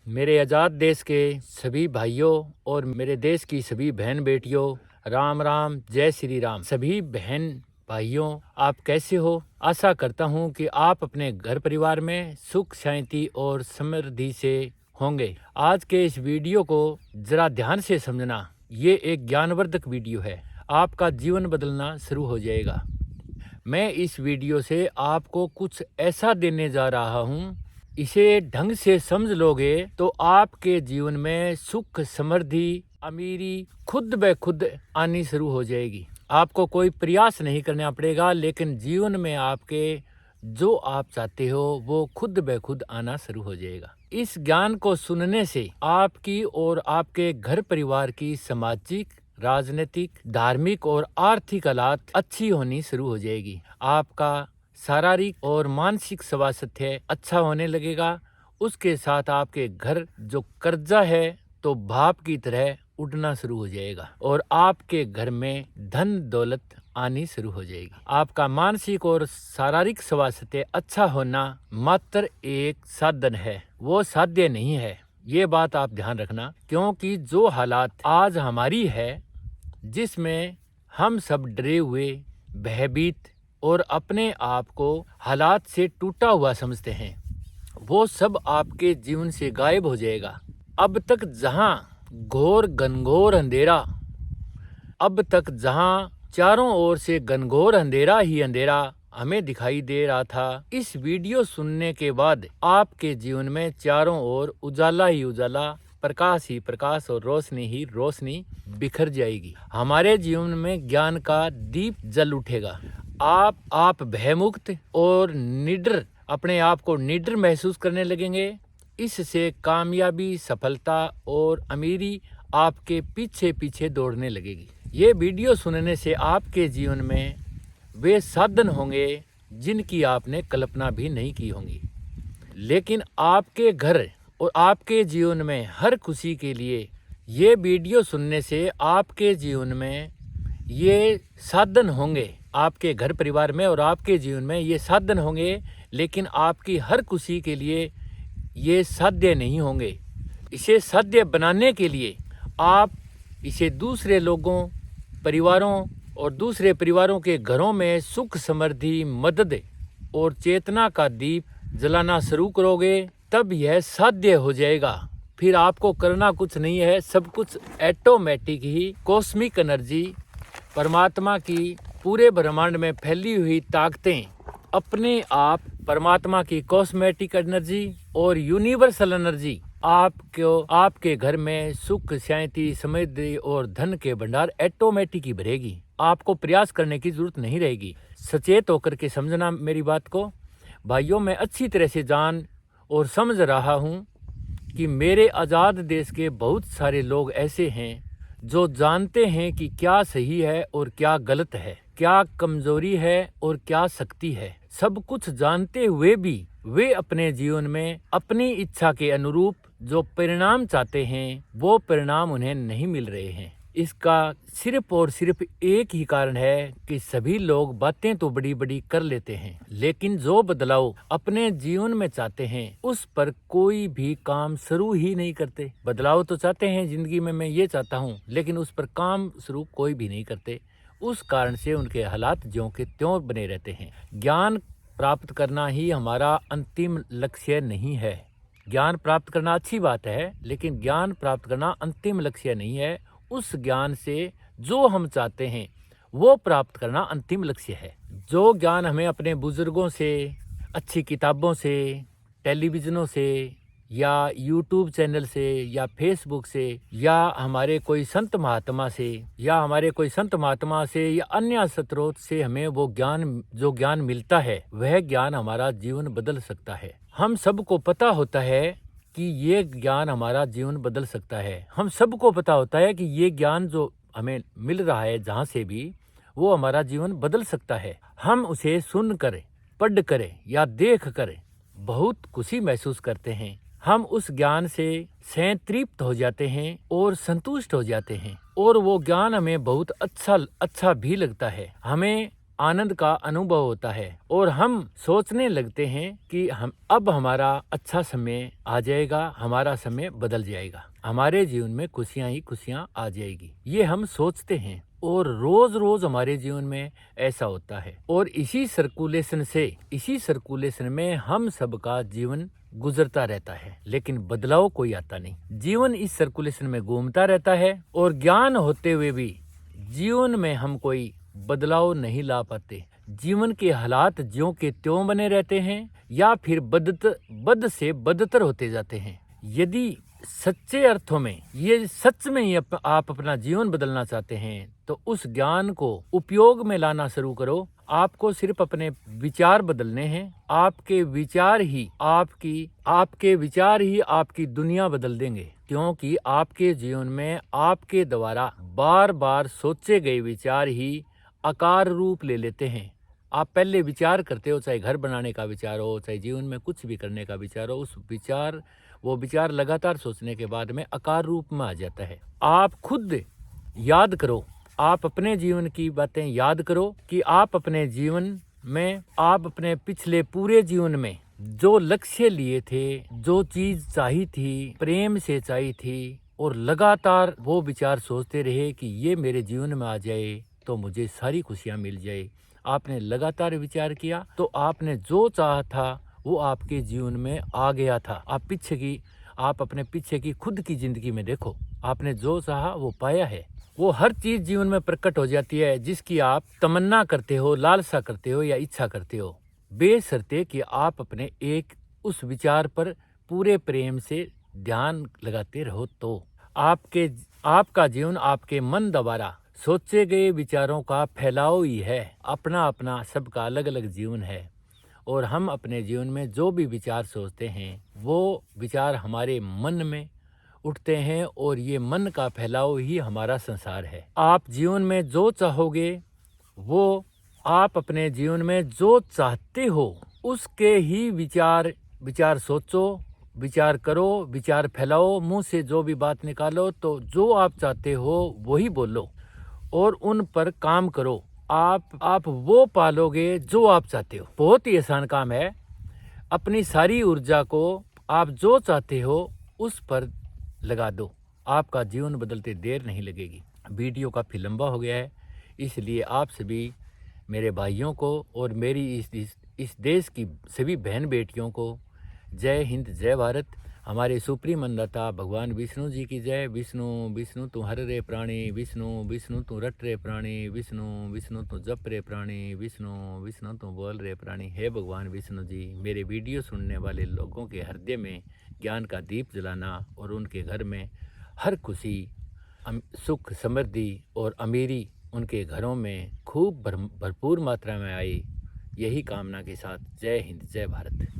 मेरे आज़ाद देश के सभी भाइयों और मेरे देश की सभी बहन बेटियों, राम राम, जय श्री राम। सभी बहन भाइयों, आप कैसे हो? आशा करता हूँ कि आप अपने घर परिवार में सुख शांति और समृद्धि से होंगे। आज के इस वीडियो को जरा ध्यान से समझना। ये एक ज्ञानवर्धक वीडियो है। आपका जीवन बदलना शुरू हो जाएगा। मैं इस वीडियो से आपको कुछ ऐसा देने जा रहा हूँ, इसे ढंग से समझ लोगे तो आपके जीवन में सुख समृद्धि अमीरी खुद ब खुद आनी शुरू हो जाएगी। आपको कोई प्रयास नहीं करना पड़ेगा, लेकिन जीवन में आपके जो आप चाहते हो वो खुद ब खुद आना शुरू हो जाएगा। इस ज्ञान को सुनने से आपकी और आपके घर परिवार की सामाजिक, राजनीतिक, धार्मिक और आर्थिक हालात अच्छी होनी शुरू हो जाएगी। आपका शारीरिक और मानसिक स्वास्थ्य अच्छा होने लगेगा। उसके साथ आपके घर जो कर्जा है तो भाप की तरह उड़ना शुरू हो जाएगा और आपके घर में धन दौलत आनी शुरू हो जाएगी। आपका मानसिक और शारीरिक स्वास्थ्य अच्छा होना मात्र एक साधन है, वो साध्य नहीं है। ये बात आप ध्यान रखना, क्योंकि जो हालात आज हमारी है, जिसमें हम सब डरे हुए, भयभीत और अपने आप को हालात से टूटा हुआ समझते हैं, वो सब आपके जीवन से गायब हो जाएगा। अब तक जहां घोर घनघोर अंधेरा, अब तक जहां चारों ओर से घनघोर अंधेरा ही अंधेरा हमें दिखाई दे रहा था, इस वीडियो सुनने के बाद आपके जीवन में चारों ओर उजाला ही उजाला, प्रकाश ही प्रकाश और रोशनी ही रोशनी बिखर जाएगी। हमारे जीवन में ज्ञान का दीप जल उठेगा। आप भयमुक्त और निडर, अपने आप को निडर महसूस करने लगेंगे। इससे कामयाबी, सफलता और अमीरी आपके पीछे पीछे दौड़ने लगेगी। ये वीडियो सुनने से आपके जीवन में वे साधन होंगे जिनकी आपने कल्पना भी नहीं की होंगी। लेकिन आपके घर और आपके जीवन में हर खुशी के लिए ये वीडियो सुनने से आपके जीवन में ये साधन होंगे। आपके घर परिवार में और आपके जीवन में ये साधन होंगे, लेकिन आपकी हर खुशी के लिए ये साध्य नहीं होंगे। इसे साध्य बनाने के लिए आप इसे दूसरे लोगों, परिवारों और दूसरे परिवारों के घरों में सुख समृद्धि, मदद और चेतना का दीप जलाना शुरू करोगे, तब यह साध्य हो जाएगा। फिर आपको करना कुछ नहीं है, सब कुछ ऑटोमेटिक ही कॉस्मिक एनर्जी, परमात्मा की पूरे ब्रह्मांड में फैली हुई ताकतें अपने आप, परमात्मा की कॉस्मेटिक एनर्जी और यूनिवर्सल एनर्जी आपको, आपके घर में सुख शांति, समृद्धि और धन के भंडार ऑटोमेटिक ही भरेगी। आपको प्रयास करने की जरूरत नहीं रहेगी। सचेत होकर के समझना मेरी बात को। भाइयों, मैं अच्छी तरह से जान और समझ रहा हूँ कि मेरे आज़ाद देश के बहुत सारे लोग ऐसे हैं जो जानते हैं कि क्या सही है और क्या गलत है, क्या कमजोरी है और क्या शक्ति है। सब कुछ जानते हुए भी वे अपने जीवन में अपनी इच्छा के अनुरूप जो परिणाम चाहते हैं वो परिणाम उन्हें नहीं मिल रहे हैं। इसका सिर्फ और सिर्फ एक ही कारण है कि सभी लोग बातें तो बड़ी बड़ी कर लेते हैं, लेकिन जो बदलाव अपने जीवन में चाहते हैं उस पर कोई भी काम शुरू ही नहीं करते। बदलाव तो चाहते हैं जिंदगी में, मैं ये चाहता हूँ, लेकिन उस पर काम शुरू कोई भी नहीं करते। उस कारण से उनके हालात ज्यों के त्यों बने रहते हैं। ज्ञान प्राप्त करना ही हमारा अंतिम लक्ष्य नहीं है। ज्ञान प्राप्त करना अच्छी बात है, लेकिन ज्ञान प्राप्त करना अंतिम लक्ष्य नहीं है। उस ज्ञान से जो हम चाहते हैं वो प्राप्त करना अंतिम लक्ष्य है। जो ज्ञान हमें अपने बुजुर्गों से, अच्छी किताबों से, टेलीविज़नों से या यूट्यूब चैनल से या फेसबुक से या हमारे कोई संत महात्मा से या अन्य स्रोत से हमें वो ज्ञान, जो ज्ञान मिलता है, वह ज्ञान हमारा जीवन बदल सकता है। हम सबको पता होता है कि ये ज्ञान हमारा जीवन बदल सकता है। हम सबको पता होता है कि ये ज्ञान जो हमें मिल रहा है जहाँ से भी, वो हमारा जीवन बदल सकता है। हम उसे सुन कर, पढ़ कर या देख कर बहुत खुशी महसूस करते हैं। हम उस ज्ञान से संतृप्त हो जाते हैं और संतुष्ट हो जाते हैं, और वो ज्ञान हमें बहुत अच्छा भी लगता है। हमें आनंद का अनुभव होता है और हम सोचने लगते हैं कि हम अब हमारा अच्छा समय आ जाएगा, हमारा समय बदल जाएगा, हमारे जीवन में खुशियां ही खुशियां आ जाएगी, ये हम सोचते हैं और रोज रोज हमारे जीवन में ऐसा होता है। और इसी सर्कुलेशन में हम सबका जीवन गुजरता रहता है, लेकिन बदलाव कोई आता नहीं। जीवन इस सर्कुलेशन में घूमता रहता है और ज्ञान होते हुए भी जीवन में हम कोई बदलाव नहीं ला पाते। जीवन के हालात ज्यों के त्यों बने रहते हैं या फिर बद से बदतर होते जाते हैं। यदि सच्चे अर्थों में ये सच में ही आप अपना जीवन बदलना चाहते हैं तो उस ज्ञान को उपयोग में लाना शुरू करो। आपको सिर्फ अपने विचार बदलने हैं। आपके विचार ही आपकी दुनिया बदल देंगे, क्योंकि आपके जीवन में आपके द्वारा बार बार सोचे गए विचार ही आकार रूप ले लेते हैं। आप पहले विचार करते हो, चाहे घर बनाने का विचार हो, चाहे जीवन में कुछ भी करने का विचार हो, वो विचार लगातार सोचने के बाद में आकार रूप में आ जाता है। आप खुद याद करो, आप अपने जीवन की बातें याद करो कि आप अपने जीवन में, आप अपने पिछले पूरे जीवन में जो लक्ष्य लिए थे, जो चीज चाही थी, प्रेम से चाही थी, और लगातार वो विचार सोचते रहे कि ये मेरे जीवन में आ जाए तो मुझे सारी खुशियां मिल जाए। आपने लगातार विचार किया तो आपने जो चाहा था वो आपके जीवन में आ गया था। आप अपने पीछे की खुद की जिंदगी में देखो, आपने जो चाहा वो पाया है। वो हर चीज जीवन में प्रकट हो जाती है जिसकी आप तमन्ना करते हो, लालसा करते हो या इच्छा करते हो, बेशर्ते कि आप अपने एक उस विचार पर पूरे प्रेम से ध्यान लगाते रहो। तो आपका जीवन आपके मन द्वारा सोचे गए विचारों का फैलाव ही है। अपना अपना सबका अलग अलग जीवन है और हम अपने जीवन में जो भी विचार सोचते हैं वो विचार हमारे मन में उठते हैं और ये मन का फैलाव ही हमारा संसार है। आप जीवन में जो चाहोगे वो, आप अपने जीवन में जो चाहते हो उसके ही विचार सोचो, विचार करो, विचार फैलाओ, मुंह से जो भी बात निकालो तो जो आप चाहते हो वही बोलो और उन पर काम करो। आप वो पालोगे जो आप चाहते हो। बहुत ही आसान काम है। अपनी सारी ऊर्जा को आप जो चाहते हो उस पर लगा दो, आपका जीवन बदलते देर नहीं लगेगी। वीडियो काफ़ी लंबा हो गया है, इसलिए आप सभी मेरे भाइयों को और मेरी इस देश की सभी बहन बेटियों को जय हिंद, जय भारत। हमारे सुप्रीम अन्नदाता भगवान विष्णु जी की जय। विष्णु विष्णु तू हर रे प्राणी, विष्णु विष्णु तू रट रे प्राणी, विष्णु विष्णु तू जप रे प्राणी, विष्णु विष्णु तू बोल रे प्राणी। हे भगवान विष्णु जी, मेरे वीडियो सुनने वाले लोगों के हृदय में ज्ञान का दीप जलाना और उनके घर में हर खुशी, सुख, समृद्धि और अमीरी उनके घरों में खूब भरपूर मात्रा में आए, यही कामना के साथ जय हिंद, जय भारत।